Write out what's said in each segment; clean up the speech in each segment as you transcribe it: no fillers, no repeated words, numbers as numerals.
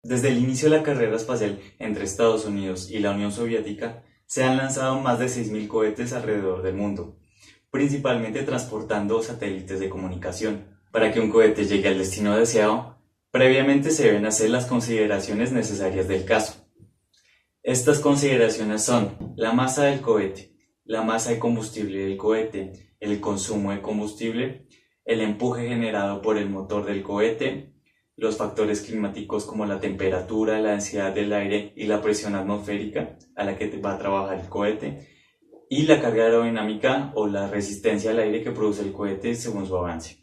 Desde el inicio de la carrera espacial entre Estados Unidos y la Unión Soviética, se han lanzado más de 6.000 cohetes alrededor del mundo, principalmente transportando satélites de comunicación. Para que un cohete llegue al destino deseado, previamente se deben hacer las consideraciones necesarias del caso. Estas consideraciones son la masa del cohete, la masa de combustible del cohete, el consumo de combustible, el empuje generado por el motor del cohete, los factores climáticos como la temperatura, la densidad del aire y la presión atmosférica a la que va a trabajar el cohete, y la carga aerodinámica o la resistencia al aire que produce el cohete según su avance.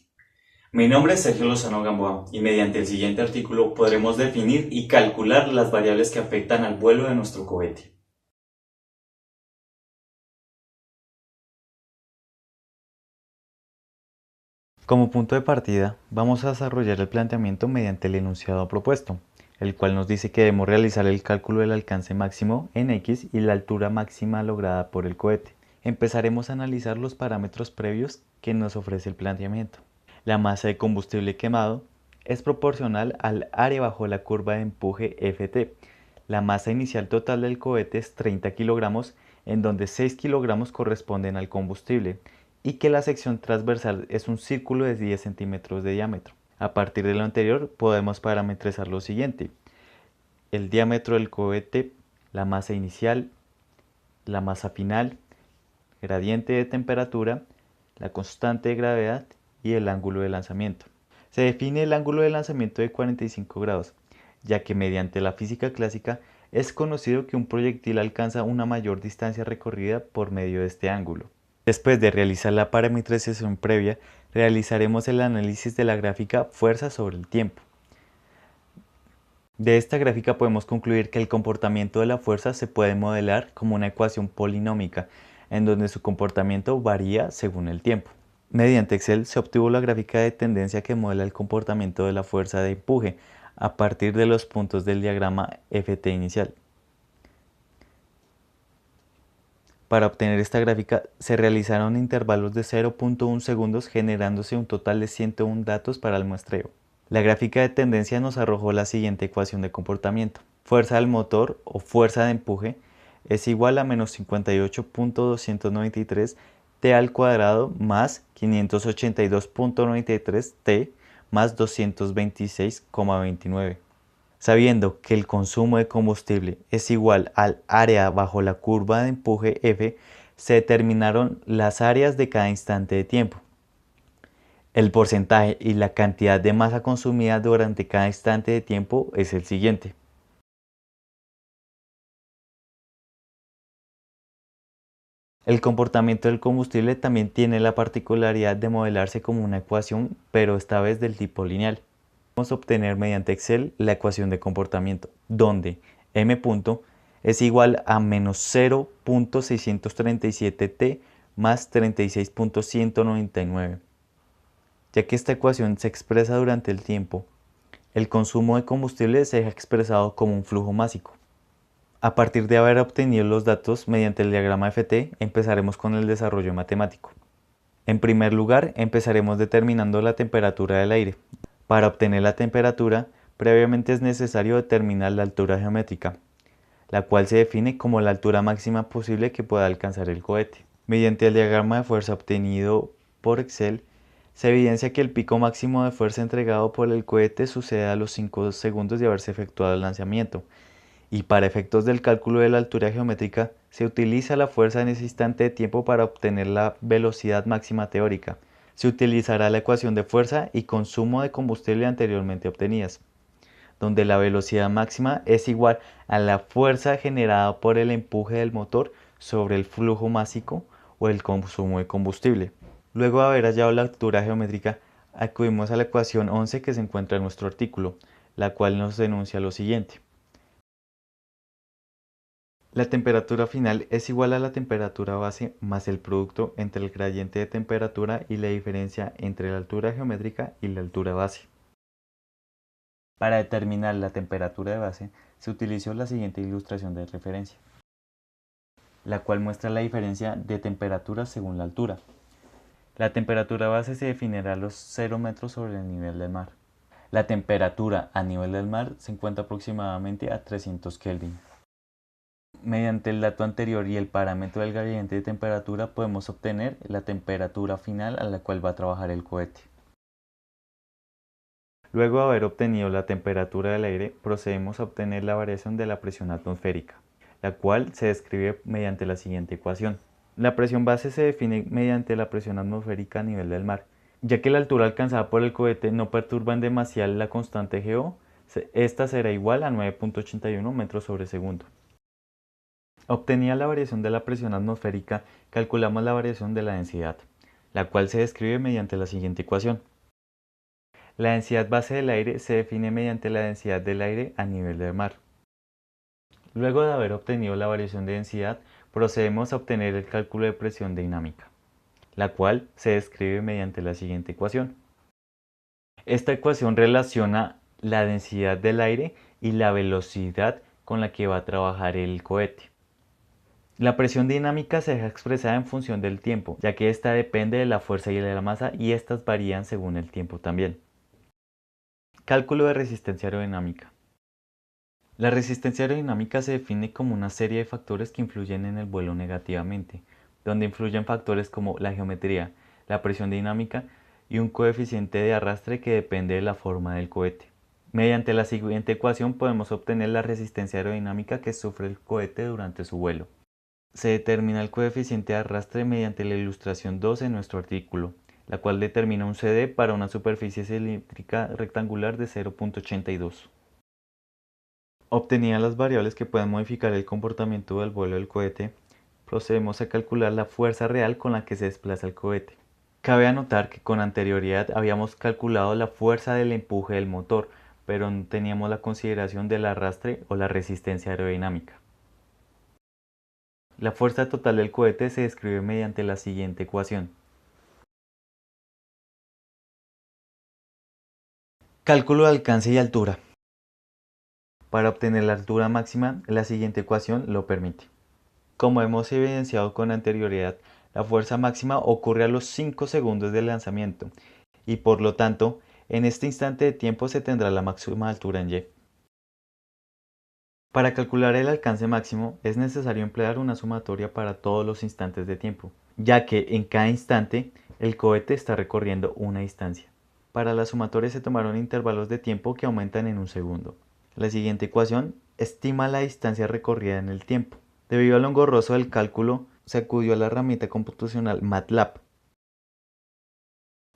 Mi nombre es Sergio Lozano Gamboa y mediante el siguiente artículo podremos definir y calcular las variables que afectan al vuelo de nuestro cohete. Como punto de partida, vamos a desarrollar el planteamiento mediante el enunciado propuesto, el cual nos dice que debemos realizar el cálculo del alcance máximo en X y la altura máxima lograda por el cohete. Empezaremos a analizar los parámetros previos que nos ofrece el planteamiento. La masa de combustible quemado es proporcional al área bajo la curva de empuje Ft. La masa inicial total del cohete es 30 kilogramos, en donde 6 kilogramos corresponden al combustible, y que la sección transversal es un círculo de 10 centímetros de diámetro. A partir de lo anterior podemos parametrizar lo siguiente: el diámetro del cohete, la masa inicial, la masa final, gradiente de temperatura, la constante de gravedad y el ángulo de lanzamiento. Se define el ángulo de lanzamiento de 45 grados, ya que mediante la física clásica es conocido que un proyectil alcanza una mayor distancia recorrida por medio de este ángulo. Después de realizar la parametrización previa, realizaremos el análisis de la gráfica fuerza sobre el tiempo. De esta gráfica podemos concluir que el comportamiento de la fuerza se puede modelar como una ecuación polinómica, en donde su comportamiento varía según el tiempo. Mediante Excel se obtuvo la gráfica de tendencia que modela el comportamiento de la fuerza de empuje a partir de los puntos del diagrama Ft inicial. Para obtener esta gráfica se realizaron intervalos de 0.1 segundos, generándose un total de 101 datos para el muestreo. La gráfica de tendencia nos arrojó la siguiente ecuación de comportamiento. Fuerza del motor o fuerza de empuje es igual a menos 58.293 t al cuadrado más 582.93 t más 226,29. Sabiendo que el consumo de combustible es igual al área bajo la curva de empuje F, se determinaron las áreas de cada instante de tiempo. El porcentaje y la cantidad de masa consumida durante cada instante de tiempo es el siguiente. El comportamiento del combustible también tiene la particularidad de modelarse como una ecuación, pero esta vez del tipo lineal. Vamos a obtener mediante Excel la ecuación de comportamiento, donde m punto es igual a menos 0.637 t más 36.199. Ya que esta ecuación se expresa durante el tiempo, el consumo de combustible se deja expresado como un flujo másico. A partir de haber obtenido los datos mediante el diagrama Ft, empezaremos con el desarrollo matemático. En primer lugar, empezaremos determinando la temperatura del aire. Para obtener la temperatura, previamente es necesario determinar la altura geométrica, la cual se define como la altura máxima posible que pueda alcanzar el cohete. Mediante el diagrama de fuerza obtenido por Excel, se evidencia que el pico máximo de fuerza entregado por el cohete sucede a los 5 segundos de haberse efectuado el lanzamiento, y para efectos del cálculo de la altura geométrica se utiliza la fuerza en ese instante de tiempo para obtener la velocidad máxima teórica. Se utilizará la ecuación de fuerza y consumo de combustible anteriormente obtenidas, donde la velocidad máxima es igual a la fuerza generada por el empuje del motor sobre el flujo másico o el consumo de combustible. Luego de haber hallado la altura geométrica, acudimos a la ecuación 11 que se encuentra en nuestro artículo, la cual nos denuncia lo siguiente. La temperatura final es igual a la temperatura base más el producto entre el gradiente de temperatura y la diferencia entre la altura geométrica y la altura base. Para determinar la temperatura de base, se utilizó la siguiente ilustración de referencia, la cual muestra la diferencia de temperatura según la altura. La temperatura base se definirá a los 0 metros sobre el nivel del mar. La temperatura a nivel del mar se encuentra aproximadamente a 300 Kelvin. Mediante el dato anterior y el parámetro del gradiente de temperatura podemos obtener la temperatura final a la cual va a trabajar el cohete. Luego de haber obtenido la temperatura del aire, procedemos a obtener la variación de la presión atmosférica, la cual se describe mediante la siguiente ecuación. La presión base se define mediante la presión atmosférica a nivel del mar. Ya que la altura alcanzada por el cohete no perturba en demasía la constante GO, esta será igual a 9.81 metros sobre segundo. Obtenida la variación de la presión atmosférica, calculamos la variación de la densidad, la cual se describe mediante la siguiente ecuación. La densidad base del aire se define mediante la densidad del aire a nivel del mar. Luego de haber obtenido la variación de densidad, procedemos a obtener el cálculo de presión dinámica, la cual se describe mediante la siguiente ecuación. Esta ecuación relaciona la densidad del aire y la velocidad con la que va a trabajar el cohete. La presión dinámica se deja expresada en función del tiempo, ya que esta depende de la fuerza y de la masa y estas varían según el tiempo también. Cálculo de resistencia aerodinámica. La resistencia aerodinámica se define como una serie de factores que influyen en el vuelo negativamente, donde influyen factores como la geometría, la presión dinámica y un coeficiente de arrastre que depende de la forma del cohete. Mediante la siguiente ecuación podemos obtener la resistencia aerodinámica que sufre el cohete durante su vuelo. Se determina el coeficiente de arrastre mediante la ilustración 2 en nuestro artículo, la cual determina un CD para una superficie cilíndrica rectangular de 0.82. Obtenidas las variables que pueden modificar el comportamiento del vuelo del cohete, procedemos a calcular la fuerza real con la que se desplaza el cohete. Cabe anotar que con anterioridad habíamos calculado la fuerza del empuje del motor, pero no teníamos la consideración del arrastre o la resistencia aerodinámica. La fuerza total del cohete se describe mediante la siguiente ecuación. Cálculo de alcance y altura. Para obtener la altura máxima, la siguiente ecuación lo permite. Como hemos evidenciado con anterioridad, la fuerza máxima ocurre a los 5 segundos del lanzamiento y por lo tanto, en este instante de tiempo se tendrá la máxima altura en Y. Para calcular el alcance máximo es necesario emplear una sumatoria para todos los instantes de tiempo, ya que en cada instante el cohete está recorriendo una distancia. Para la sumatoria se tomaron intervalos de tiempo que aumentan en un segundo. La siguiente ecuación estima la distancia recorrida en el tiempo. Debido a lo engorroso del cálculo, se acudió a la herramienta computacional MATLAB.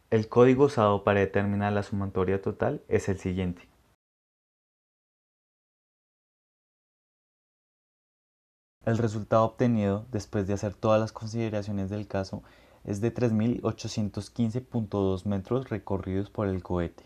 El código usado para determinar la sumatoria total es el siguiente. El resultado obtenido, después de hacer todas las consideraciones del caso, es de 3.815.2 metros recorridos por el cohete.